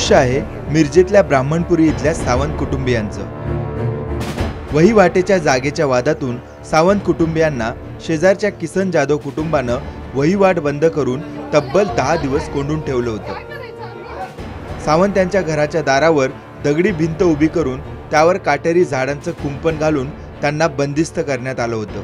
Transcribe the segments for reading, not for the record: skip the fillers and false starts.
दृश्य आहे मिरजेतल्या ब्राह्मणपुरी इथल्या सावंत कुटुंबियांचं। वहिवाटेच्या जागेच्या वादातून सावंत कुटुंबियांना शेजारच्या किसन जाधव कुटुंबानं वहिवाट बंद करून तब्बल 10 दिवस कोंडून ठेवलं होतं। सावंत यांच्या घराच्या दारावर दगडी भिंत उभी करून त्यावर काटेरी झाडांचं कुंपण घालून त्यांना बंदिस्त करण्यात आलं होतं।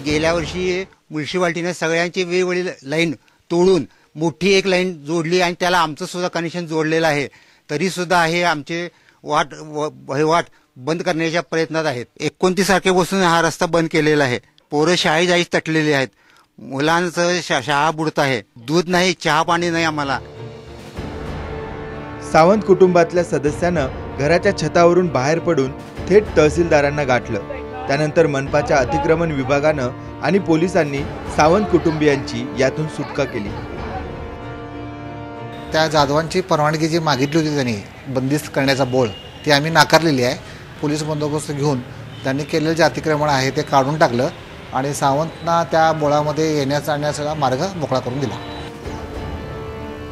गेल्या वर्षी म्युनिसिपालिटीने सगळ्यांची वेगवेगळी लाईन तोडून मोठी एक लाईन जोडली आणि त्याला आमचं सुद्धा कनेक्शन जोडलेलं आहे, तरी सुद्धा हे आमचे वहिवाट बंद करण्याच्या प्रयत्नात आहेत। 29 तारखेपासून हा रस्ता बंद केलेला आहे। पोरं शाळेत जायची तटलेली आहेत, मुलांचं शाळा बुडत आहे, दूध नाही, चहा पाणी नाही आम्हाला। सावंत कुटुंबातल्या सदस्यानं घराच्या छतावरून बाहेर पडून थेट तहसीलदारांना गाठलं। त्यानंतर मनपाच्या अतिक्रमण विभागानं आणि पोलिसांनी सावंत कुटुंबियांची यातून सुटका केली। त्या जाधवांची परवानगी जी मागितली होती त्यांनी बंदिस्त करण्याचा बोळ, ती आम्ही नाकारलेली आहे। पोलीस बंदोबस्त घेऊन त्यांनी केलेलं जे अतिक्रमण आहे ते काढून टाकलं आणि सावंतना त्या बोळामध्ये येण्याचा मार्ग मोकळा करून दिला।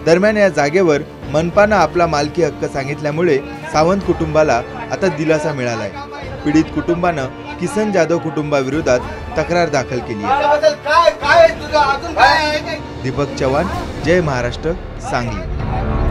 दरम्यान या जागेवर मनपानं आपला मालकी हक्क सांगितल्यामुळे सावंत कुटुंबाला आता दिलासा मिळालाय। पीडित कुटुंबानं किसन जाधव कुटुंबाविरोधात तक्रार दाखल केली आहे। दीपक चव्हाण, जय महाराष्ट्र, सांगली।